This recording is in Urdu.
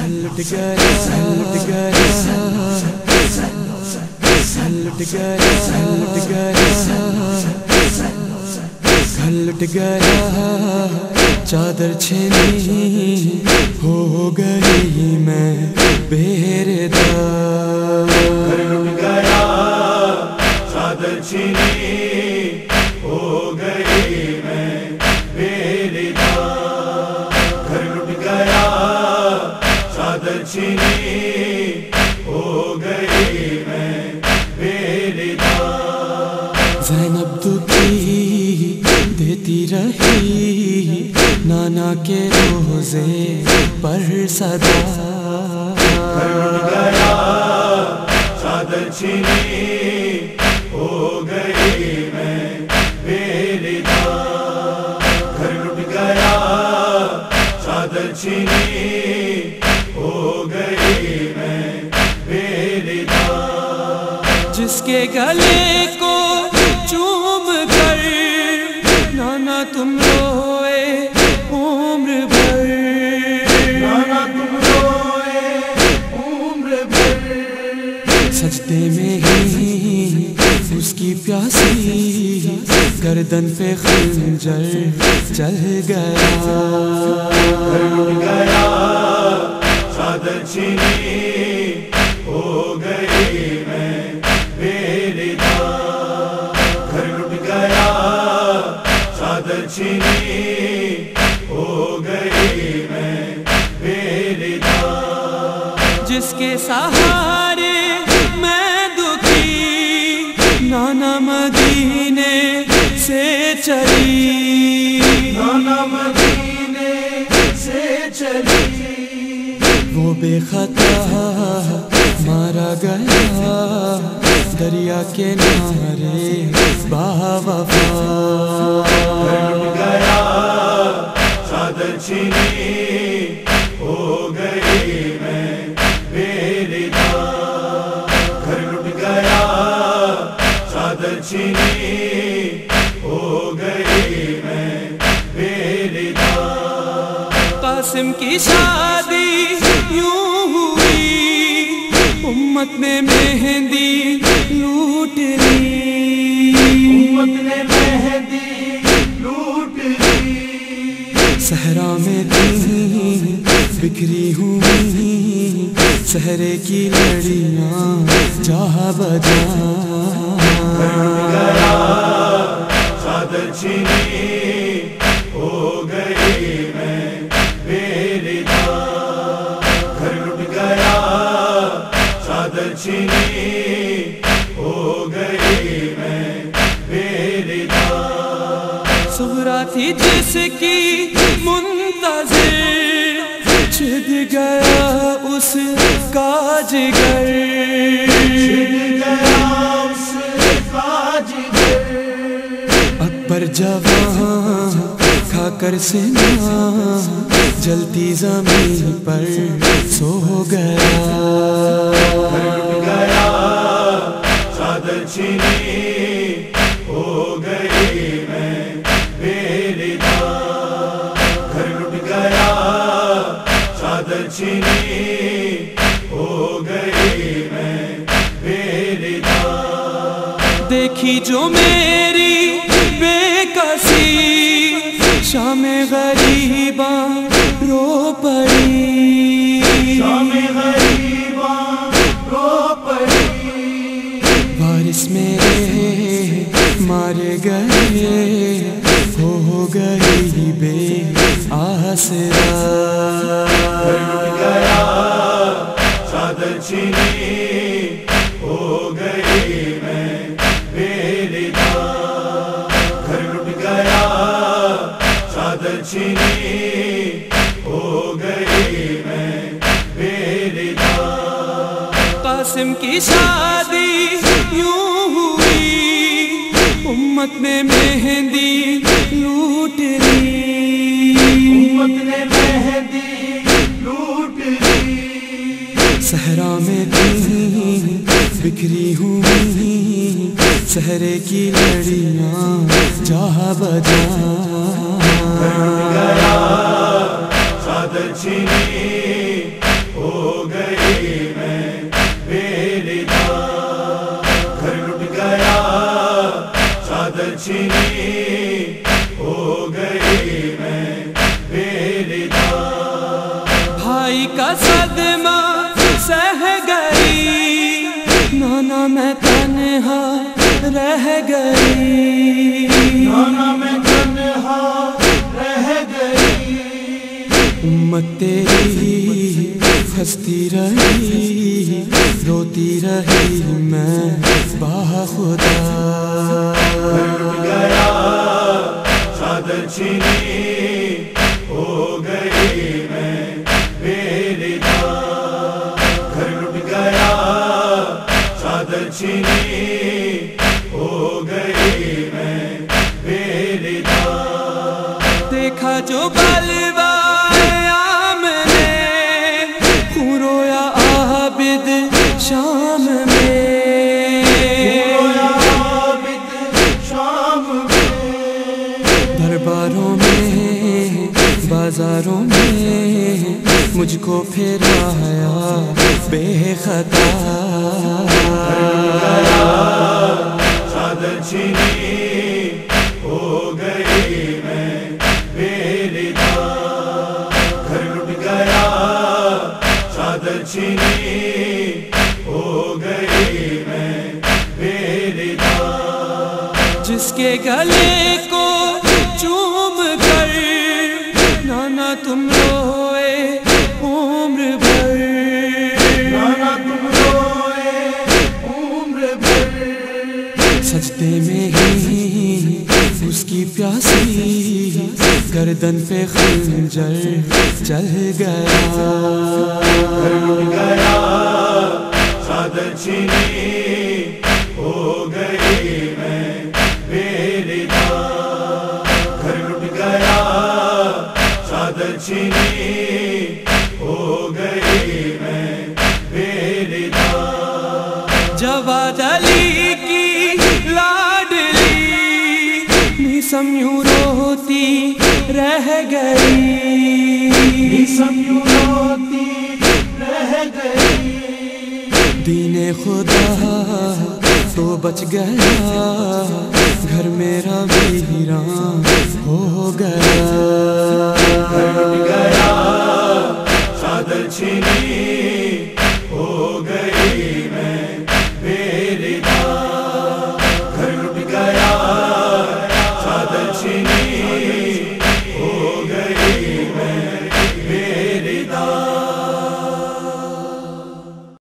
لٹ گیا لٹ گیا لٹ گیا لٹ گیا لٹ گیا چادر چھینی ہو گئی میں بے دار لٹ گیا چادر چھینی ہو گئی میں بے دار گھر لٹ گیا چادر چھینی ہو گئی میں بے دار زینب دکھی دیتی رہی نانا کے روزے پر صدا گھر لٹ گیا چادر چھینی ہو گئی میں بے دار گھر لٹ گیا چادر چھینی ہو گئی میں بے دار جس کے گلے کو چوم کر نانا تم روئے عمر بھر نانا تم روئے عمر بھر سجدے میں ہی اس کی پیاسی گردن پہ خنجر چل گیا گھر لٹ گیا چادر چھینی ہو گئی میں بے دار گھر لٹ گیا چادر چھینی ہو گئی میں بے دار جس کے سہارے میں دکھی نانا مدینے سے چلی نانا مدینے سے چلی وہ بے خطا مارا گیا دریا کے نارے باوفا گھر لٹ گیا چادر چھینی ہو گئی میں بے دار گھر لٹ گیا چادر چھینی ہو گئی میں بے دار قاسم کی شادی یوں ہوئی امت نے مہندی لوٹ لی امت نے مہندی لوٹ لی صحرا میں تھی بکھری ہوئی صحرے کی لڑیاں جا بجا گھر لٹ گیا چادر چھینی ہو گئی میں بے دار گھر لٹ گیا چادر چھینی ہو گئی میں بے دار سغرا تھی جس کی منتظر چھد گیا اس کا جگر اکبر جوان کھا کر سنا جلتی زمین پر سو گیا گھر لٹ گیا چادر چھینی ہو گئی میں بے دار گھر لٹ گیا چادر چھینی ہو گئی میں بے دار دیکھی جو میری بے کسی شام غریباں رو پڑی شام غریباں رو پڑی وارث میرے مارے گئے ہو گئی بے آسرا گھر لٹ گیا چادر چھینی ہو گئی میں بے دار گھر لٹ گیا چادر چھینی ہو گئی میں بے دار قاسم کی شادی یوں ہوئی امت نے مہندی لوٹ لی امت نے مہندی لوٹ لی صحرا میں تھی بکھری ہوئی صحرے کی لڑیاں جا بجا گیا چادر چھینی جدائی کا صدمہ سہ گئی، نانا میں تنہا رہ گئی، نانا میں تنہا رہ گئی، امت تیری ہنستی رہی، روتی رہی میں باخدا، ٹوٹ گیا چادر چھینی، ہو گئی میں بے ردا، گھر لٹ گیا چادر چھینی، ہو گئی میں بے ردا، دیکھا جو بلوائے عام نے، خون رویا عابد شام میں، رویا عابد شام میں، درباروں میں بازاروں میں مجھ کو پھرایا بے خطا، چادر چھینی، ہو گئی میں بے ردا، گھر لٹ گیا چادر چھینی، ہو گئی میں بے ردا، جس کے گلے کو چوم کر نانا تم روئے عمر بھر، نانا تم روئے عمر بھر، سجدے میں ہی اس کی پیاسی گردن پہ خنجر چل گیا، لٹ گیا چادر چھینی، ہو گئی میں بے ردا، گھر لٹ گیا چادر چھینی، ہو گئی میں بے ردا، جواد علی کی لاڈلی نیسم یوں روتی رہ گئی، سب یوں روتی رہ گئی، دین خدا تو بچ گیا، گھر میرا ویران ہو گیا، لٹ گیا چادر چھینی،